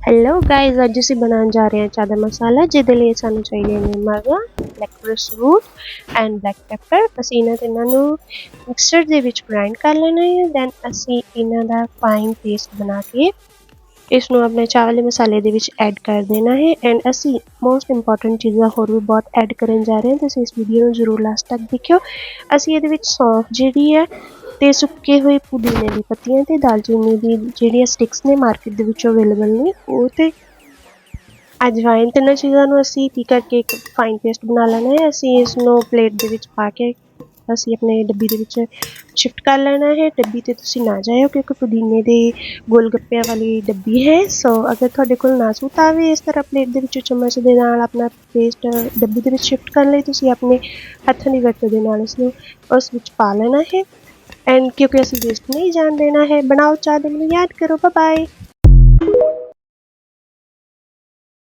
Hello guys, ਅੱਜ ਅਸੀਂ ਬਣਾਉਣ ਜਾ ਰਹੇ ਹਾਂ ਚਾਹ ਦਾ ਮਸਾਲਾ ਜਿਹਦੇ ਲਈ ਸਾਨੂੰ ਚਾਹੀਦੇ ਨੇ ਮਰਗਾ, ਲੈਕਰਸ ਰੂਟ ਐਂਡ ਬਲੈਕ ਪੈਪਰ। ਅਸੀਂ ਇਹਨਾਂ ਨੂੰ ਮਿਕਸਰ ਦੇ ਵਿੱਚ ਗ੍ਰਾਈਂਡ ਕਰ ਲੈਣਾ ਹੈ। ਦੈਨ ਅਸੀਂ ਇਹਨਾਂ ਦਾ ਫਾਈਨ ਪੇਸਟ ਬਣਾ ਕੇ ਇਸ ਨੂੰ ਆਪਣੇ ਚਾਹ ਵਾਲੇ ਮਸਾਲੇ ਦੇ ਵਿੱਚ ਐਡ ਕਰ ਦੇਣਾ ਹੈ। ਐਂਡ ਅਸੀਂ ਮੋਸਟ ਇੰਪੋਰਟੈਂਟ ਚੀਜ਼ਾਂ ਹੋਰ ਵੀ ਬਹੁਤ ਐਡ ਕਰਨ ਜਾ ਰਹੇ ਹਾਂ, ਤੁਸੀਂ ਇਸ ਵੀਡੀਓ ਨੂੰ ਜ਼ਰੂਰ ਲਾਸਟ ਤੱਕ ਦੇਖਿਓ। ਅਸੀਂ ਇਹਦੇ ਵਿੱਚ ਸੌਂਫ ਜਿਹੜੀ ਹੈ ਤੇ ਸੁੱਕੇ ਹੋਏ ਪੁਦੀਨੇ ਦੀ ਪੱਤੀਆਂ ਤੇ ਦਾਲਚੀਨੀ ਦੀ ਜਿਹੜੀਆਂ ਸਟਿਕਸ ਨੇ ਮਾਰਕੀਟ ਦੇ ਵਿੱਚੋਂ ਅਵੇਲੇਬਲ ਨੇ ਉਹ ਤੇ ਅਜਵਾਇਨ, ਤਿੰਨਾਂ ਚੀਜ਼ਾਂ ਨੂੰ ਅਸੀਂ ਪੀ ਕਰਕੇ ਇੱਕ ਫਾਈਨ ਪੇਸਟ ਬਣਾ ਲੈਣਾ ਹੈ। ਅਸੀਂ ਇਸ ਨੂੰ ਪਲੇਟ ਦੇ ਵਿੱਚ ਪਾ ਕੇ ਅਸੀਂ ਆਪਣੇ ਡੱਬੀ ਦੇ ਵਿੱਚ ਸ਼ਿਫਟ ਕਰ ਲੈਣਾ ਹੈ। ਡੱਬੀ ਤੇ ਤੁਸੀਂ ਨਾ ਜਾਇਓ ਕਿਉਂਕਿ ਪੁਦੀਨੇ ਦੇ ਗੋਲ ਗੱਪਿਆਂ ਵਾਲੀ ਡੱਬੀ ਹੈ। ਸੋ ਅਗਰ ਤੁਹਾਡੇ ਕੋਲ ਨਾ ਸੂਤ ਆਵੇ ਇਸ ਤਰ੍ਹਾਂ ਪਲੇਟ ਦੇ ਵਿੱਚੋਂ ਚਮਚ ਦੇ ਨਾਲ ਆਪਣਾ ਪੇਸਟ ਡੱਬੀ ਦੇ ਵਿੱਚ ਸ਼ਿਫਟ ਕਰਨ ਲਈ ਤੁਸੀਂ ਆਪਣੇ ਹੱਥਾਂ ਦੀ ਵਰਤੋਂ ਦੇ ਨਾਲ ਇਸ ਨੂੰ ਉਸ ਵਿੱਚ ਪਾ ਲੈਣਾ ਹੈ। एंड क्योंकि असं वेस्ट नहीं जान देना है। बनाओ चाह दे, याद करो। Bye bye.